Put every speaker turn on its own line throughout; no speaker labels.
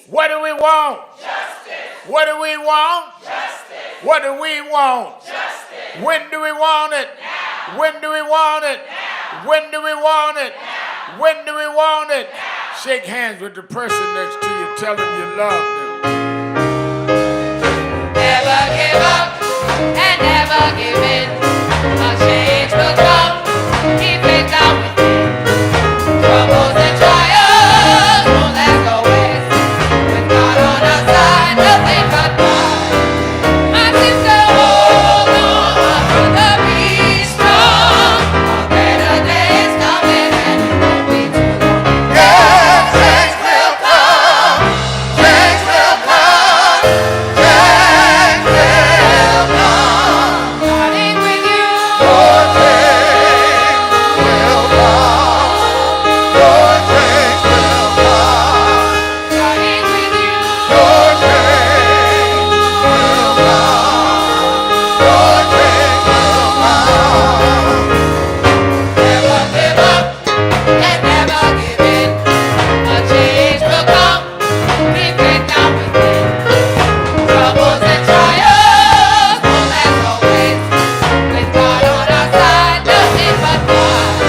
What do we want? Justice. What do we want? Justice. What do we want? Justice. When do we want it? Now. When do we want it? Now. When do we want it? Now. When do we want it? Now. Shake hands with the person next to you. Tell them you love them.
Never give up and never give in. A change will come. Keep it down within. Troubles and trials won't last always. With God on our side, nothing but pride. My sister, hold on, my brother, be strong. A better day is coming and it won't be too long.
Yes, change will come. Change will come. Change will come.
God is with you.
Your change will come. Your change will come.
God is with you.
Your change will come. Your change will come.
Never give up and never give in. A change will come. Keep it down within. Troubles and trials won't last always. With God on our side, nothing but pride.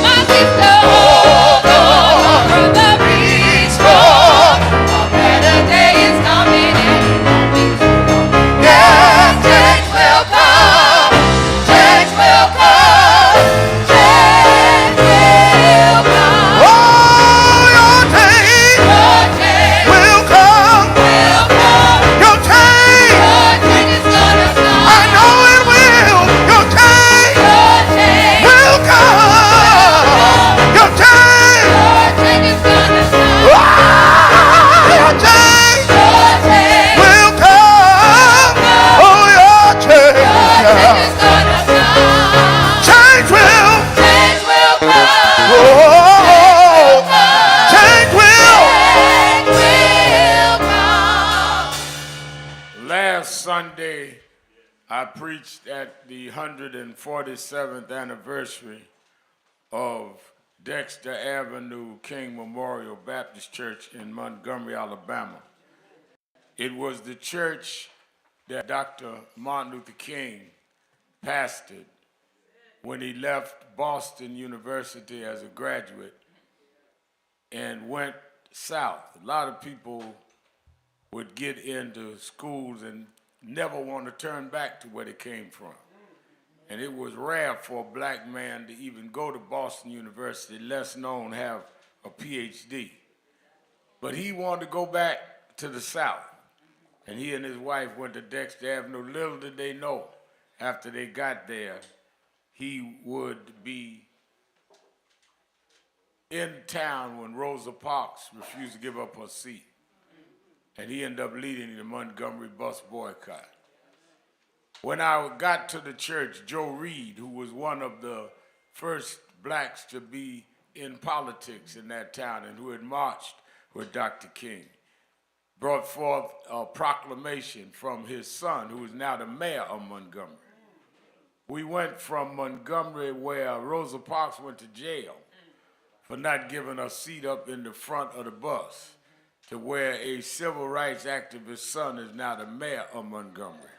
My sister, hold on, my brother, be strong. A better day is coming and it won't be too long.
Yes, change will come. Change will come.
Change will come.
Oh, your change
Your change
will come.
will come.
Your change,
Your change is gonna come.
I know it will. Your change
Your change
will come. Your change,
Your change is gonna come.
your change
Your change
will come. Oh, your
Your change
change,
is gonna come.
change will.
Change will come.
Oh, change will.
Change will come.
Last Sunday, I preached at the 147th anniversary of Dexter Avenue King Memorial Baptist Church in Montgomery, Alabama. It was the church that Dr. Martin Luther King pastored when he left Boston University as a graduate and went south. A lot of people would get into schools and never want to turn back to where they came from. And it was rare for a black man to even go to Boston University, less known, have a PhD. But he wanted to go back to the South. And he and his wife went to Dexter Avenue. Little did they know, after they got there, he would be in town when Rosa Parks refused to give up her seat. And he ended up leading the Montgomery bus boycott. When I got to the church, Joe Reed, who was one of the first blacks to be in politics in that town and who had marched with Dr. King, brought forth a proclamation from his son, who is now the mayor of Montgomery. We went from Montgomery, where Rosa Parks went to jail for not giving a seat up in the front of the bus, to where a civil rights activist's son is now the mayor of Montgomery.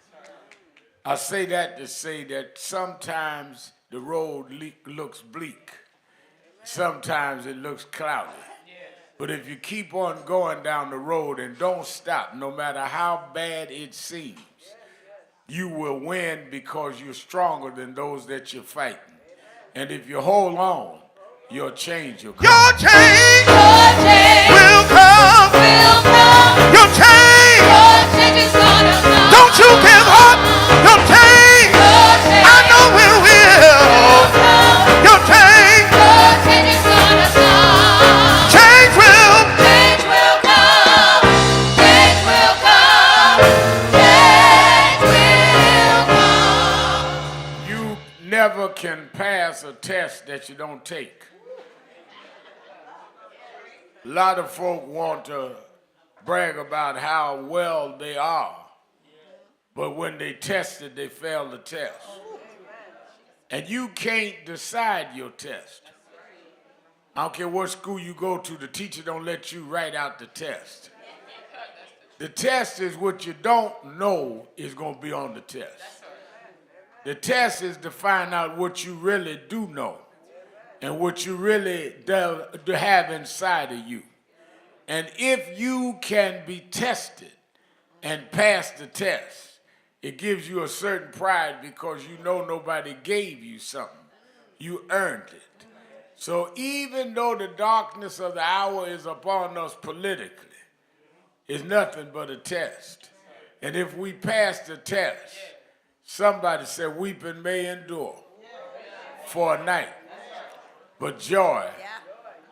I say that to say that sometimes the road looks bleak. Sometimes it looks cloudy. But if you keep on going down the road and don't stop, no matter how bad it seems, you will win because you're stronger than those that you're fighting. And if you hold on, your change will come.
Your change
Your change
will come.
will come.
Your change,
Your change is gonna come.
don't you give up. Your change,
Your change
I know it will.
come.
Your change,
Your change is gonna come.
change will.
Change will come. Change will come. Change will come.
You never can pass a test that you don't take. A lot of folk want to brag about how well they are, but when they tested, they failed the test. And you can't decide your test. I don't care what school you go to, the teacher don't let you write out the test. The test is what you don't know is going to be on the test. The test is to find out what you really do know and what you really do have inside of you. And if you can be tested and pass the test, it gives you a certain pride because you know nobody gave you something. You earned it. So even though the darkness of the hour is upon us politically, it's nothing but a test. And if we pass the test, somebody said weeping may endure for a night, but joy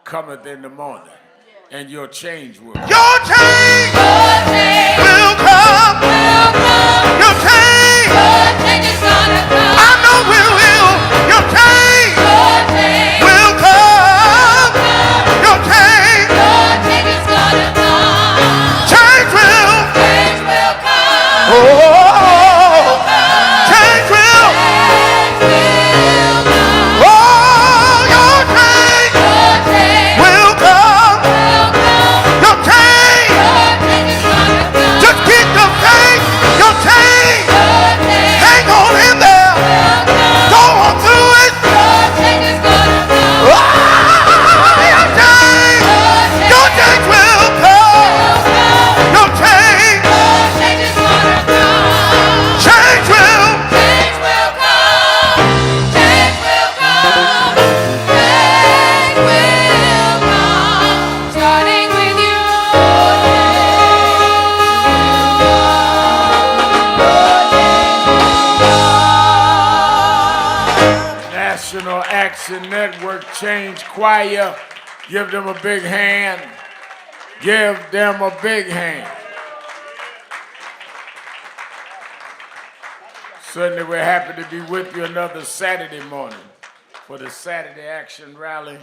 cometh in the morning, and your change will come.
Your change will come. Your change. I know it will. Your change will come. Your change. Change will. Oh, change will. Oh, your change will come. Your change. Just keep the faith. Your change. Hang on in there. Go on through it. Your change will come. Your change. Change will.
Starting with you.
National Action Network Change Choir, give them a big hand. Give them a big hand. Certainly we're happy to be with you another Saturday morning for the Saturday Action Rally.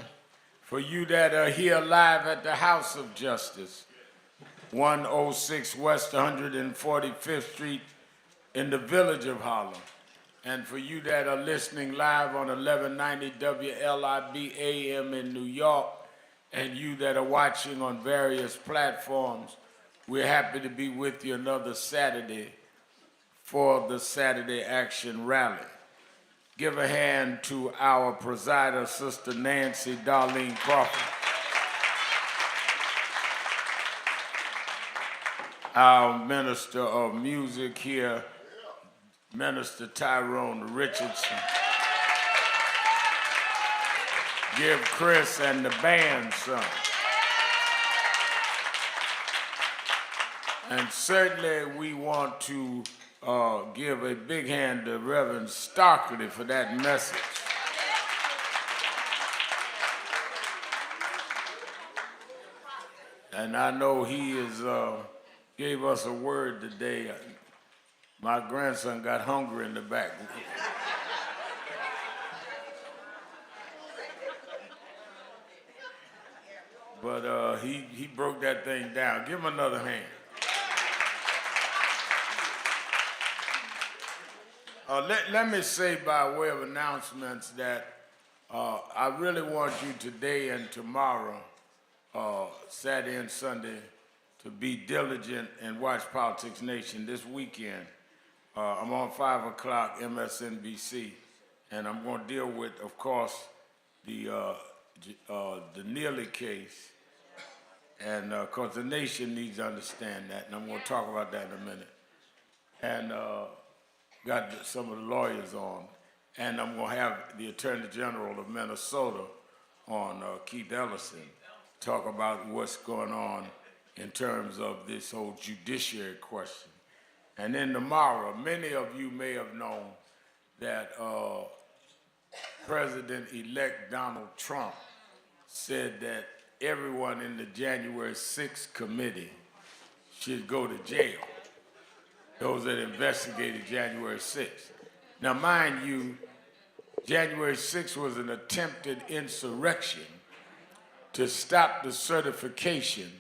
For you that are here live at the House of Justice, 106 West 145th Street in the village of Harlem. And for you that are listening live on 1190 WLIB AM in New York, and you that are watching on various platforms, we're happy to be with you another Saturday for the Saturday Action Rally. Give a hand to our presider, Sister Nancy Darlene Crawford. Our Minister of Music here, Minister Tyrone Richardson. Give Chris and the band some. And certainly we want to give a big hand to Reverend Stockley for that message. And I know he gave us a word today. My grandson got hungry in the back. But he broke that thing down. Give him another hand. Let me say by way of announcements that I really want you today and tomorrow, Saturday and Sunday, to be diligent and watch Politics Nation this weekend. I'm on 5 o'clock MSNBC, and I'm going to deal with, of course, the Neely case, and because the nation needs to understand that, and I'm going to talk about that in a minute. And got some of the lawyers on, and I'm going to have the Attorney General of Minnesota on, Keith Ellison, talk about what's going on in terms of this whole judiciary question. And then tomorrow, many of you may have known that President-elect Donald Trump said that everyone in the January 6th committee should go to jail, those that investigated January 6th. Now, mind you, January 6th was an attempted insurrection to stop the certification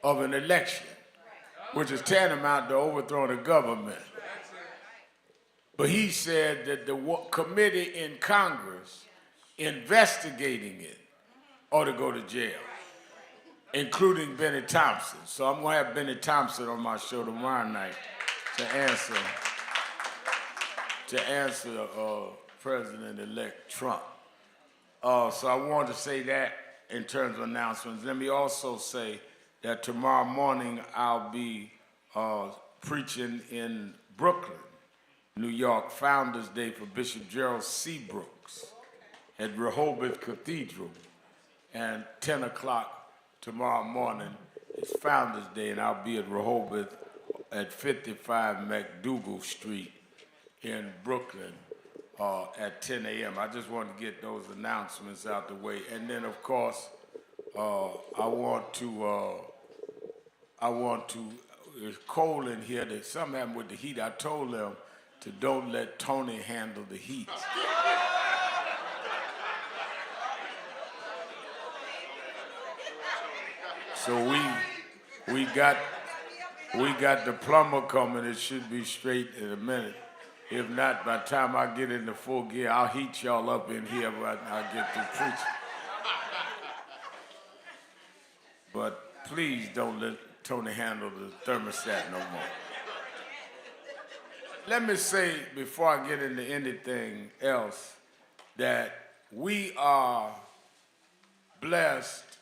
of an election, which is tantamount to overthrowing the government. But he said that the committee in Congress investigating it ought to go to jail. including Benny Thompson. So I'm going to have Benny Thompson on my show tomorrow night to answer President-elect Trump. So I wanted to say that in terms of announcements. Let me also say that tomorrow morning I'll be preaching in Brooklyn, New York, Founders Day for Bishop Gerald C. Brooks at Rehoboth Cathedral. And 10 o'clock tomorrow morning is Founders Day, and I'll be at Rehoboth at 55 McDougal Street in Brooklyn at 10 a.m. I just want to get those announcements out the way. And then, of course, I want to, it's cold in here. There's something happened with the heat. I told them to don't let Tony handle the heat. So we got the plumber coming. It should be straight in a minute. If not, by the time I get into full gear, I'll heat y'all up in here when I get through preaching. But please don't let Tony handle the thermostat no more. Let me say, before I get into anything else, that we are blessed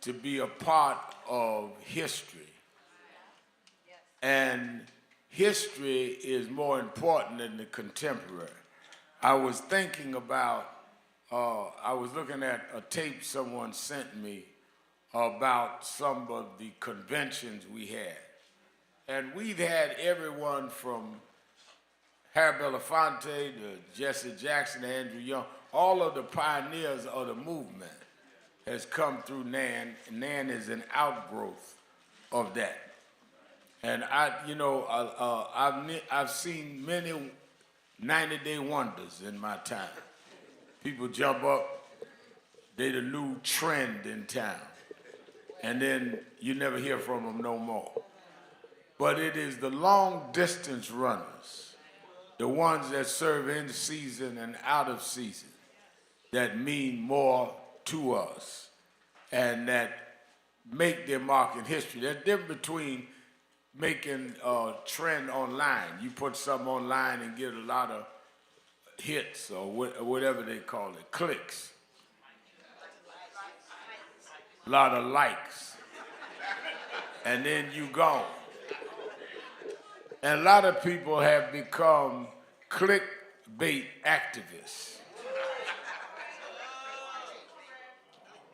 to be a part of history. And history is more important than the contemporary. I was thinking about, I was looking at a tape someone sent me about some of the conventions we had. And we've had everyone from Harry Belafonte to Jesse Jackson to Andrew Young, all of the pioneers of the movement has come through NAN. NAN is an outgrowth of that. And I've seen many 90-day wonders in my time. People jump up, they the new trend in town. And then you never hear from them no more. But it is the long distance runners, the ones that serve in season and out of season, that mean more to us and that make their mark in history. There's a difference between making a trend online. You put something online and get a lot of hits or whatever they call it, clicks. A lot of likes. And then you gone. And a lot of people have become clickbait activists.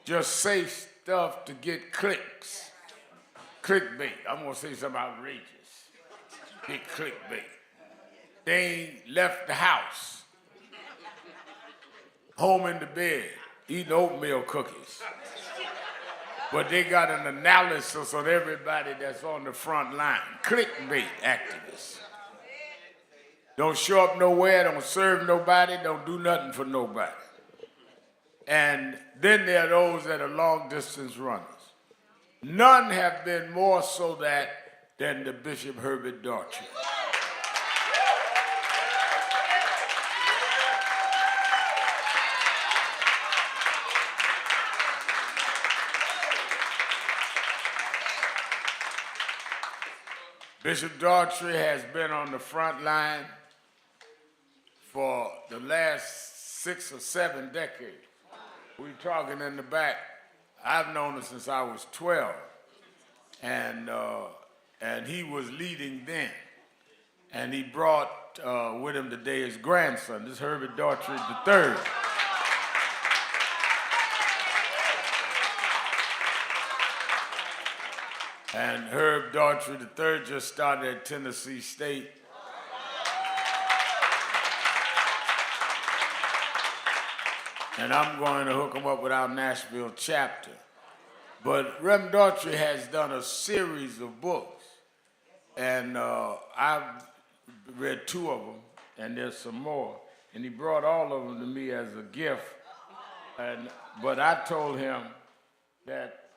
Just say stuff to get clicks. Clickbait. I'm going to say something outrageous. Get clickbait. They ain't left the house. Home in the bed, eating oatmeal cookies. But they got an analysis on everybody that's on the front line. Clickbait activists. Don't show up nowhere, don't serve nobody, don't do nothing for nobody. And then there are those that are long distance runners. None have been more so that than the Bishop Herbert Daughtry. Bishop Daughtry has been on the front line for the last 6 or 7 decades. We're talking in the back. I've known her since I was 12, and he was leading then. And he brought with him today his grandson, this Herbert Daughtry III. And Herb Daughtry III just started at Tennessee State. And I'm going to hook him up with our Nashville chapter. But Reverend Daughtry has done a series of books. And I've read 2 of them, and there's some more. And he brought all of them to me as a gift. But I told him that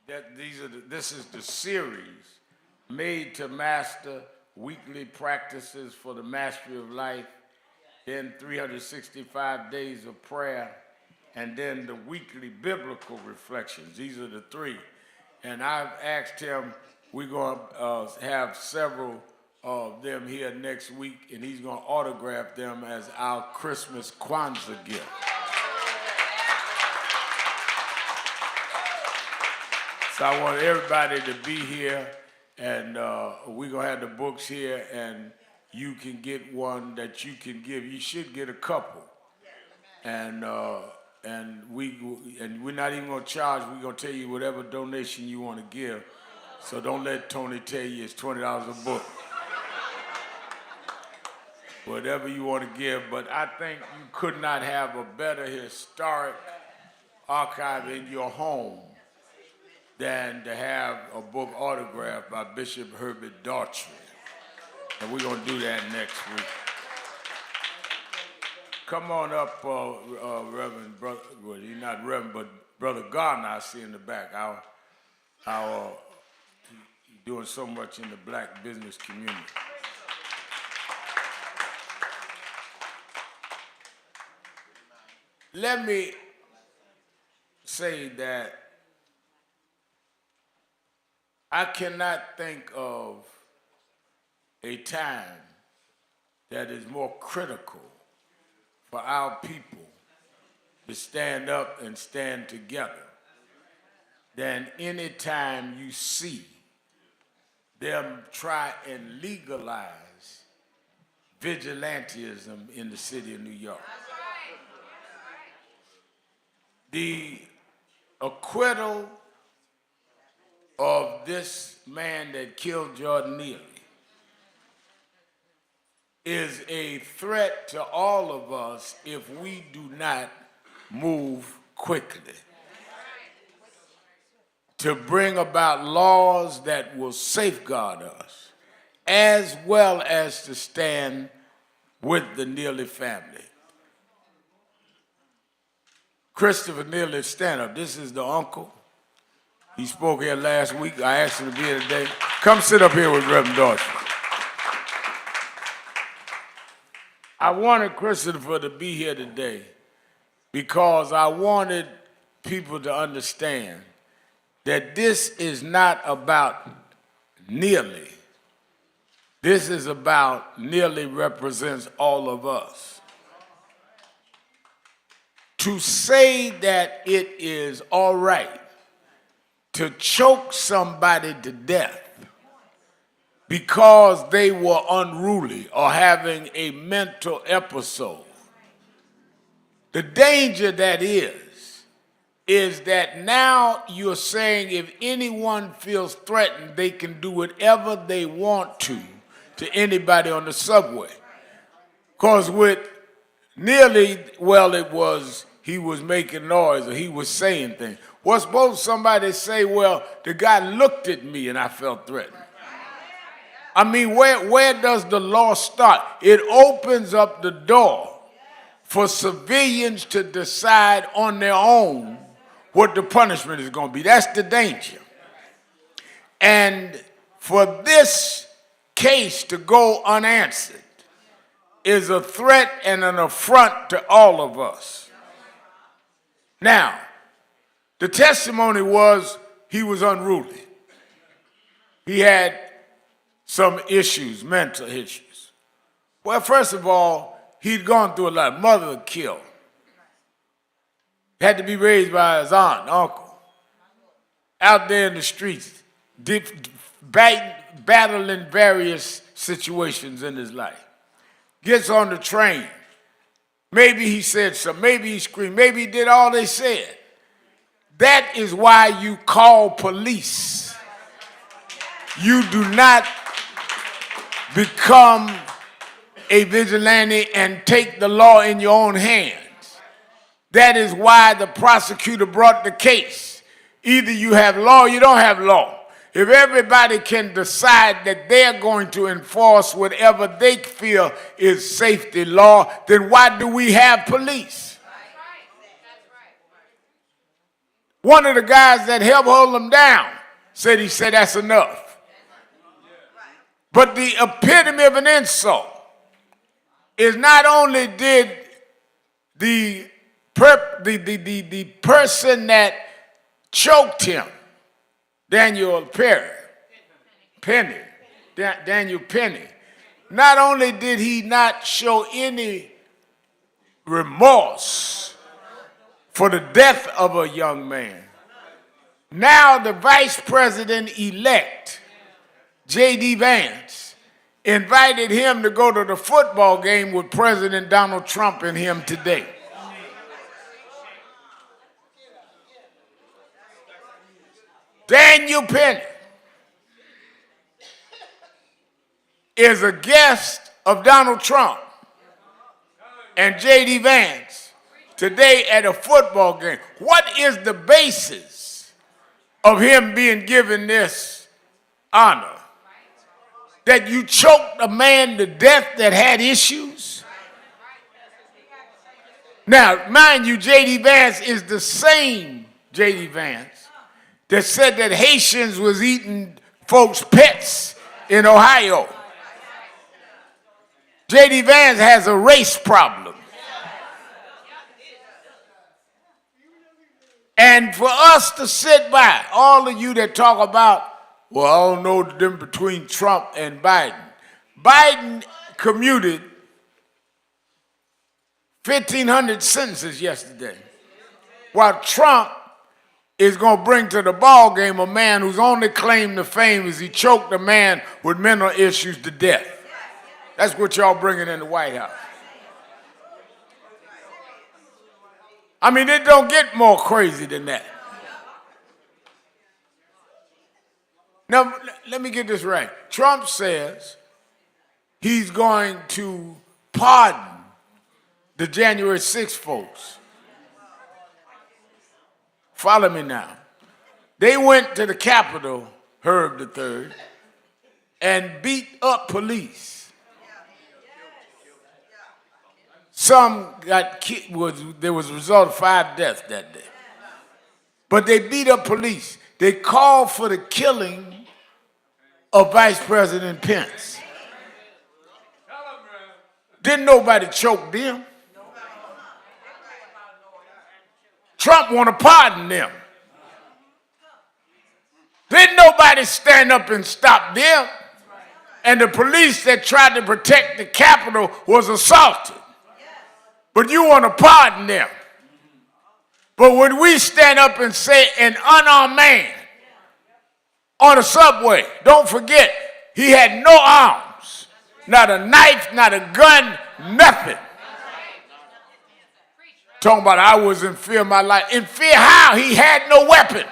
this is the series, Made to Master, Weekly Practices for the Mastery of Life, then 365 Days of Prayer, and then the weekly biblical reflections. These are the three. And I've asked him, we're going to have several of them here next week, and he's going to autograph them as our Christmas Kwanzaa gift. So I want everybody to be here, and we're going to have the books here, and you can get one that you can give. You should get a couple. And we're not even going to charge. We're going to tell you whatever donation you want to give. So don't let Tony tell you it's $20 a book. Whatever you want to give. But I think you could not have a better historic archive in your home than to have a book autographed by Bishop Herbert Daughtry. And we're going to do that next week. Come on up, Reverend Brother, well, he's not Reverend, but Brother Gardner I see in the back. He's doing so much in the black business community. Let me say that I cannot think of a time that is more critical for our people to stand up and stand together than any time you see them try and legalize vigilantism in the city of New York. The acquittal of this man that killed Jordan Neely is a threat to all of us if we do not move quickly to bring about laws that will safeguard us, as well as to stand with the Neely family. Christopher Neely, stand up. This is the uncle. He spoke here last week. I asked him to be here today. Come sit up here with Reverend Daughtry. I wanted Christopher to be here today because I wanted people to understand that this is not about Neely. This is about Neely represents all of us. To say that it is all right to choke somebody to death because they were unruly or having a mental episode. The danger that is that now you're saying if anyone feels threatened, they can do whatever they want to anybody on the subway. Because with Neely, well, it was he was making noise or he was saying things. Well, suppose somebody say, well, the guy looked at me and I felt threatened. I mean, where does the law start? It opens up the door for civilians to decide on their own what the punishment is going to be. That's the danger. And for this case to go unanswered is a threat and an affront to all of us. Now, the testimony was he was unruly. He had some issues, mental issues. Well, first of all, he'd gone through a lot. Mother killed. Had to be raised by his aunt, uncle. Out there in the streets, battling various situations in his life. Gets on the train. Maybe he said something. Maybe he screamed. Maybe he did all they said. That is why you call police. You do not become a vigilante and take the law in your own hands. That is why the prosecutor brought the case. Either you have law or you don't have law. If everybody can decide that they're going to enforce whatever they feel is safety law, then why do we have police? One of the guys that helped hold them down said that's enough. But the epitome of an insult is not only did the the person that choked him, Daniel Penny, Daniel Penny, not only did he not show any remorse for the death of a young man, now the vice president-elect, J.D. Vance, invited him to go to the football game with President Donald Trump and him today. Daniel Penny is a guest of Donald Trump and J.D. Vance today at a football game. What is the basis of him being given this honor? That you choked a man to death that had issues? Now, mind you, J.D. Vance is the same J.D. Vance that said that Haitians was eating folks' pets in Ohio. J.D. Vance has a race problem. And for us to sit by, all of you that talk about, well, I don't know the difference between Trump and Biden. Biden commuted 1,500 sentences yesterday, while Trump is going to bring to the ball game a man whose only claim to fame is he choked a man with mental issues to death. That's what y'all bringing in the White House. I mean, it don't get more crazy than that. Now, let me get this right. Trump says he's going to pardon the January 6th folks. Follow me now. They went to the Capitol, Herb III, and beat up police. Some got killed. There was a result of 5 deaths that day. But they beat up police. They called for the killing of Vice President Pence. Didn't nobody choke them. Trump want to pardon them. Didn't nobody stand up and stop them. And the police that tried to protect the Capitol was assaulted. But you want to pardon them. But when we stand up and say an unarmed man on a subway, don't forget, he had no arms, not a knife, not a gun, nothing. Talking about I was in fear of my life. In fear how? He had no weapon.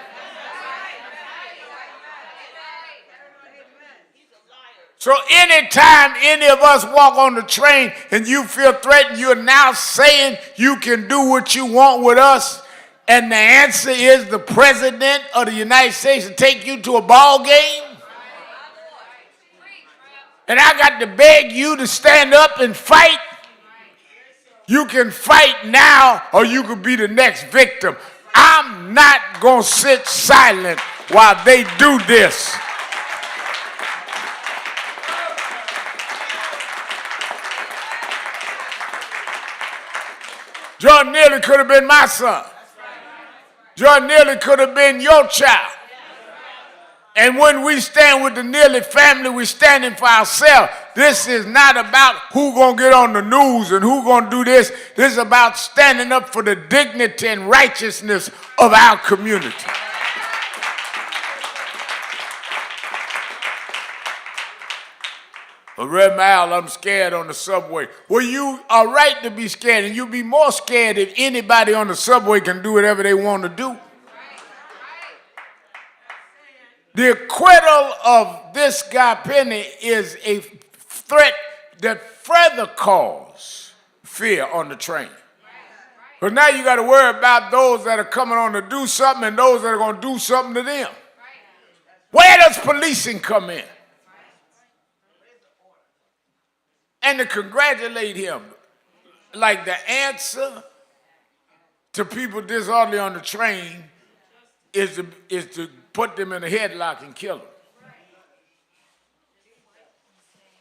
So anytime any of us walk on the train and you feel threatened, you're now saying you can do what you want with us, and the answer is the President of the United States to take you to a ball game? And I got to beg you to stand up and fight? You can fight now or you could be the next victim. I'm not going to sit silent while they do this. Jordan Neely could have been my son. Jordan Neely could have been your child. And when we stand with the Neely family, we're standing for ourselves. This is not about who going to get on the news and who going to do this. This is about standing up for the dignity and righteousness of our community. But Reverend Al, I'm scared on the subway. Well, you are right to be scared, and you'll be more scared if anybody on the subway can do whatever they want to do. The acquittal of this guy Penny is a threat that further cause fear on the train. But now you got to worry about those that are coming on to do something and those that are going to do something to them. Where does policing come in? And to congratulate him, like the answer to people disorderly on the train is to put them in a headlock and kill them.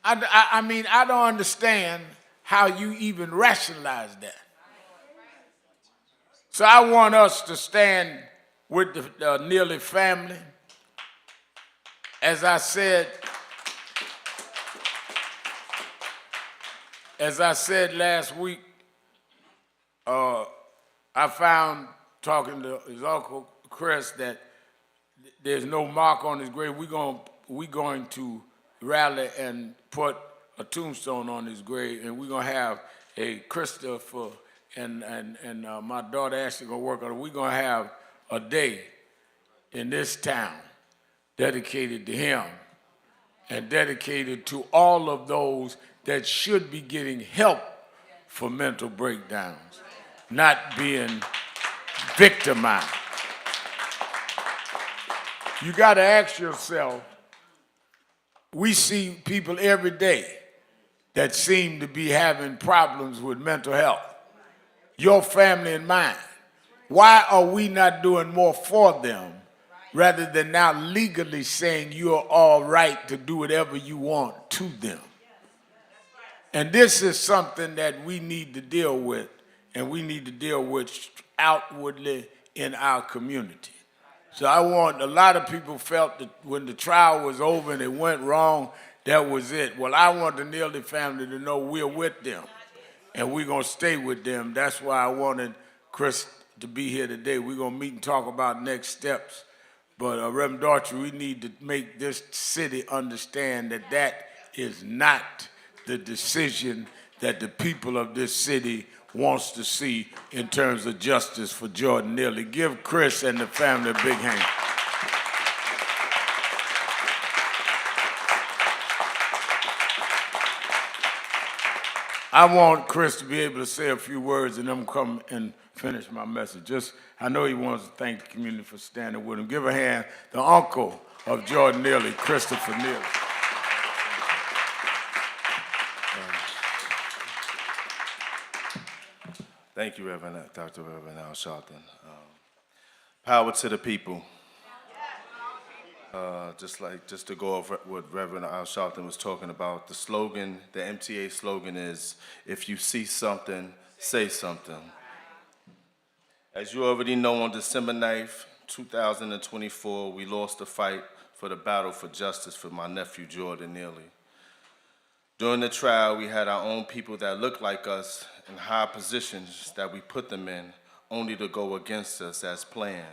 I mean, I don't understand how you even rationalize that. So I want us to stand with the Neely family. As I said last week, I found, talking to his uncle Chris, that there's no mark on his grave. We're going to rally and put a tombstone on his grave, and we're going to have a Christopher and my daughter Ashley going to work on it. We're going to have a day in this town dedicated to him and dedicated to all of those that should be getting help for mental breakdowns, not being victimized. You got to ask yourself, we see people every day that seem to be having problems with mental health, your family and mine. Why are we not doing more for them rather than now legally saying you're all right to do whatever you want to them? And this is something that we need to deal with, and we need to deal with outwardly in our community. So a lot of people felt that when the trial was over and it went wrong, that was it. Well, I want the Neely family to know we're with them, and we're going to stay with them. That's why I wanted Chris to be here today. We're going to meet and talk about next steps. But Reverend Daughtry, we need to make this city understand that that is not the decision that the people of this city wants to see in terms of justice for Jordan Neely. Give Chris and the family a big hand. I want Chris to be able to say a few words and then come and finish my message. I know he wants to thank the community for standing with him. Give a hand, the uncle of Jordan Neely, Christopher Neely.
Thank you, Dr. Reverend Al Sharpton. Power to the people. Just to go over what Reverend Al Sharpton was talking about, the slogan, the MTA slogan is, if you see something, say something. As you already know, on December 9th, 2024, we lost the fight for the battle for justice for my nephew, Jordan Neely. During the trial, we had our own people that looked like us in high positions that we put them in, only to go against us as planned.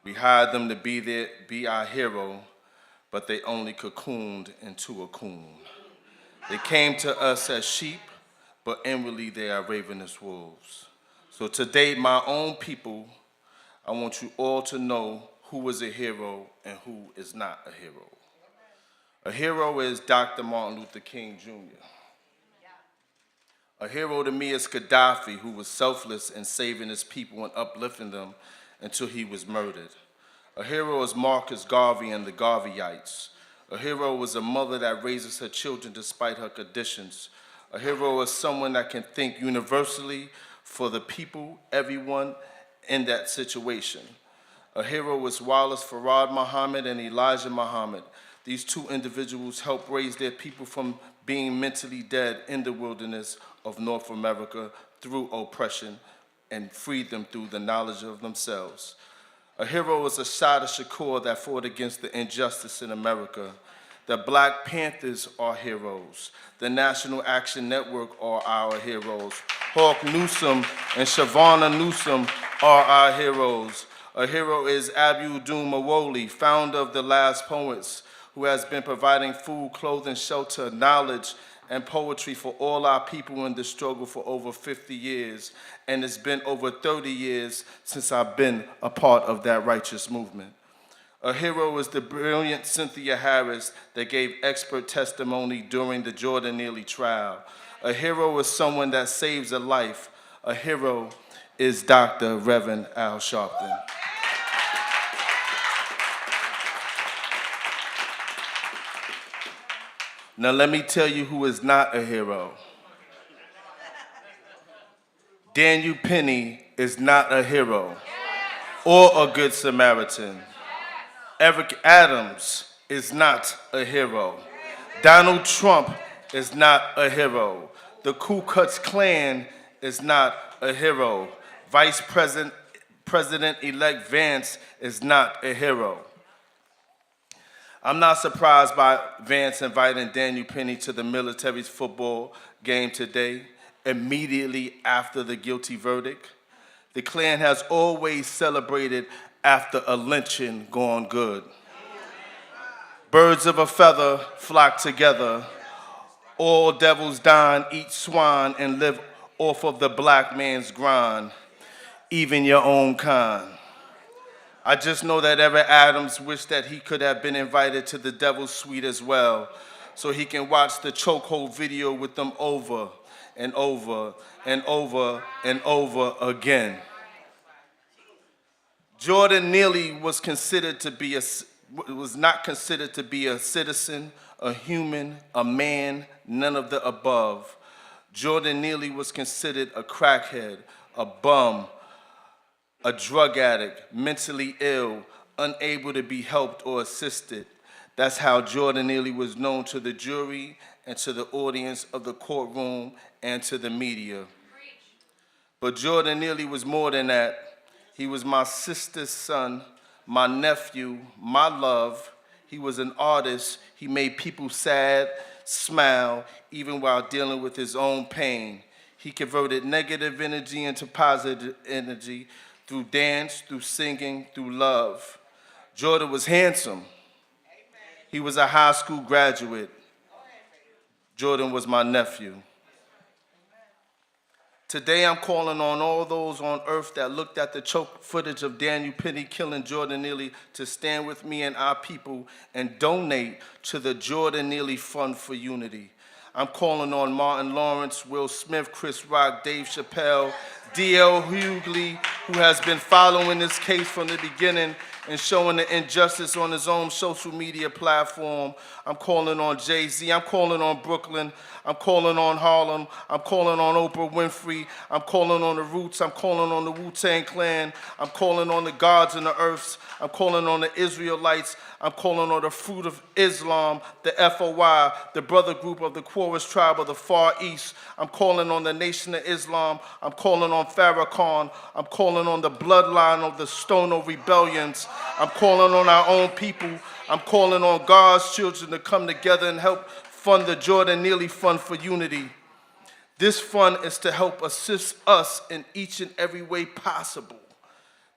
We hired them to be our hero, but they only cocooned into a coon. They came to us as sheep, but inwardly they are ravenous wolves. So today, my own people, I want you all to know who is a hero and who is not a hero. A hero is Dr. Martin Luther King Jr. A hero to me is Gaddafi, who was selfless in saving his people and uplifting them until he was murdered. A hero is Marcus Garvey and the Garveyites. A hero is a mother that raises her children despite her conditions. A hero is someone that can think universally for the people, everyone in that situation. A hero is Wallace Farad Muhammad and Elijah Muhammad. These two individuals helped raise their people from being mentally dead in the wilderness of North America through oppression and freed them through the knowledge of themselves. A hero is Assata Shakur that fought against the injustice in America. The Black Panthers are heroes. The National Action Network are our heroes. Hawk Newsom and Shavonna Newsom are our heroes. A hero is Abiodun Mawoli, founder of The Last Poets, who has been providing food, clothing, shelter, knowledge, and poetry for all our people in the struggle for over 50 years. And it's been over 30 years since I've been a part of that righteous movement. A hero is the brilliant Cynthia Harris that gave expert testimony during the Jordan Neely trial. A hero is someone that saves a life. A hero is Dr. Reverend Al Sharpton. Now let me tell you who is not a hero. Daniel Penny is not a hero or a good Samaritan. Eric Adams is not a hero. Donald Trump is not a hero. The Ku Klux Klan is not a hero. Vice President-elect Vance is not a hero. I'm not surprised by Vance inviting Daniel Penny to the military's football game today, immediately after the guilty verdict. The Klan has always celebrated after a lynching gone good. Birds of a feather flock together. All devils dine, eat swine, and live off of the black man's grind, even your own kind. I just know that Eric Adams wished that he could have been invited to the Devil's Suite as well, so he can watch the chokehold video with them over and over and over and over again. Jordan Neely was not considered to be a citizen, a human, a man, none of the above. Jordan Neely was considered a crackhead, a bum, a drug addict, mentally ill, unable to be helped or assisted. That's how Jordan Neely was known to the jury and to the audience of the courtroom and to the media. But Jordan Neely was more than that. He was my sister's son, my nephew, my love. He was an artist. He made people sad, smile, even while dealing with his own pain. He converted negative energy into positive energy through dance, through singing, through love. Jordan was handsome. He was a high school graduate. Jordan was my nephew. Today I'm calling on all those on earth that looked at the choke footage of Daniel Penny killing Jordan Neely to stand with me and our people and donate to the Jordan Neely Fund for Unity. I'm calling on Martin Lawrence, Will Smith, Chris Rock, Dave Chappelle, D.L. Hughley, who has been following this case from the beginning and showing the injustice on his own social media platform. I'm calling on Jay-Z. I'm calling on Brooklyn. I'm calling on Harlem. I'm calling on Oprah Winfrey. I'm calling on the Roots. I'm calling on the Wu-Tang Clan. I'm calling on the gods and the earths. I'm calling on the Israelites. I'm calling on the Fruit of Islam, the FOI, the brother group of the Quraysh tribe of the Far East. I'm calling on the Nation of Islam. I'm calling on Farrakhan. I'm calling on the bloodline of the Stono rebellions. I'm calling on our own people. I'm calling on God's children to come together and help fund the Jordan Neely Fund for Unity. This fund is to help assist us in each and every way possible.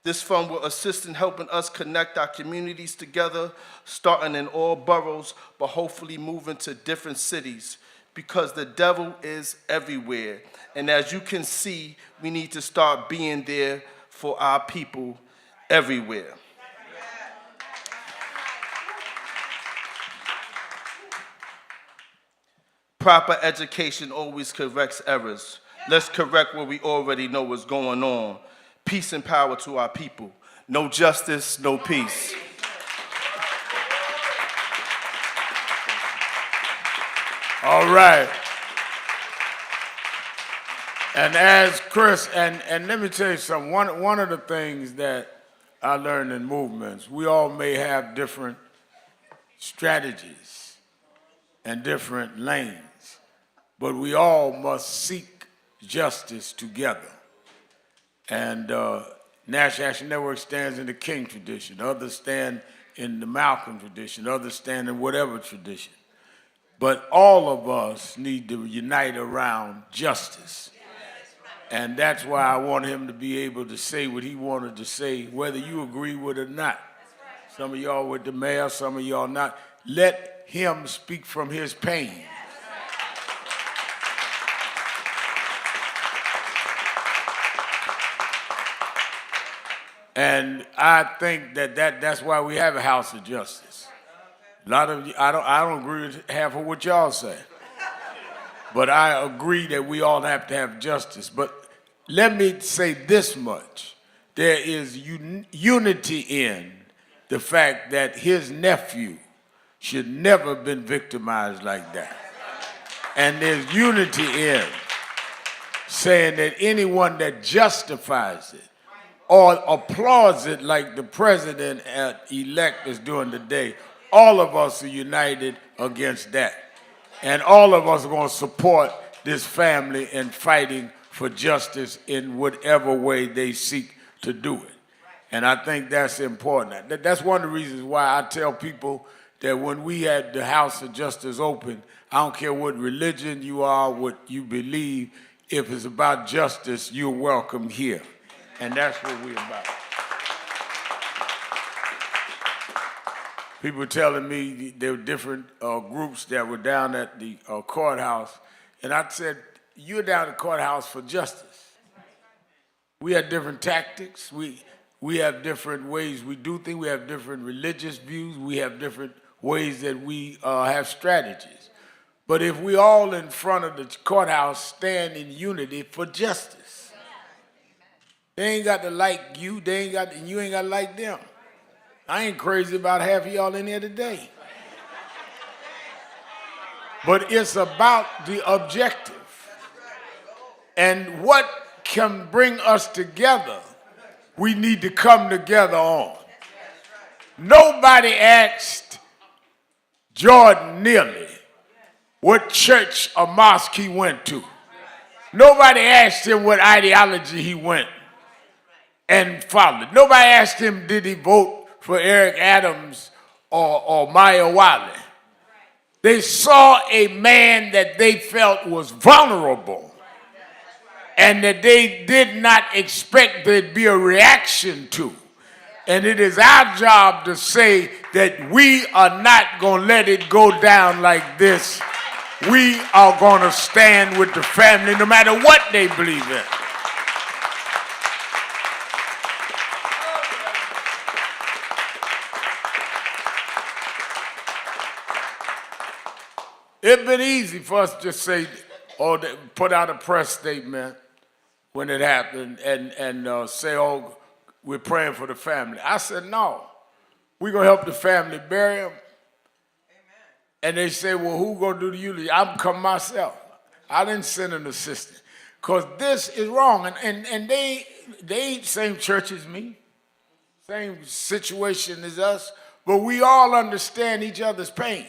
This fund will assist in helping us connect our communities together, starting in all boroughs, but hopefully moving to different cities, because the devil is everywhere. And as you can see, we need to start being there for our people everywhere. Proper education always corrects errors. Let's correct what we already know is going on. Peace and power to our people. No justice, no peace.
All right. And as Chris, and let me tell you something, one of the things that I learned in movements, we all may have different strategies and different lanes, but we all must seek justice together. And National Action Network stands in the King tradition, others stand in the Malcolm tradition, others stand in whatever tradition. But all of us need to unite around justice. And that's why I want him to be able to say what he wanted to say, whether you agree with it or not. Some of y'all with the mayor, some of y'all not. Let him speak from his pain. And I think that's why we have a House of Justice. A lot of you, I don't agree with half of what y'all say, but I agree that we all have to have justice. But let me say this much: there is unity in the fact that his nephew should never have been victimized like that, and there's unity in saying that anyone that justifies it or applauds it like the president-elect is doing today, all of us are united against that. And all of us are going to support this family in fighting for justice in whatever way they seek to do it. And I think that's important. That's one of the reasons why I tell people that when we had the House of Justice open, I don't care what religion you are, what you believe, if it's about justice, you're welcome here. And that's what we're about. People telling me there were different groups that were down at the courthouse, and I said, you're down at the courthouse for justice. We have different tactics. We have different ways we do things. We have different religious views. We have different ways that we have strategies. But if we all in front of the courthouse stand in unity for justice, they ain't got to like you. And you ain't got to like them. I ain't crazy about half of y'all in here today. But it's about the objective. And what can bring us together, we need to come together on. Nobody asked Jordan Neely what church or mosque he went to. Nobody asked him what ideology he went and followed. Nobody asked him, did he vote for Eric Adams or Maya Wiley. They saw a man that they felt was vulnerable and that they did not expect there'd be a reaction to. And it is our job to say that we are not going to let it go down like this. We are going to stand with the family no matter what they believe in. It'd been easy for us to just say, or put out a press statement when it happened and say, oh, we're praying for the family. I said, no, we're going to help the family bury him. And they say, well, who going to do the eulogy? I'm coming myself. I didn't send an assistant. Because this is wrong. And they ain't same church as me, same situation as us, but we all understand each other's pain.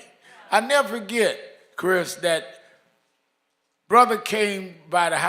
I never forget, Chris, that brother came by the house.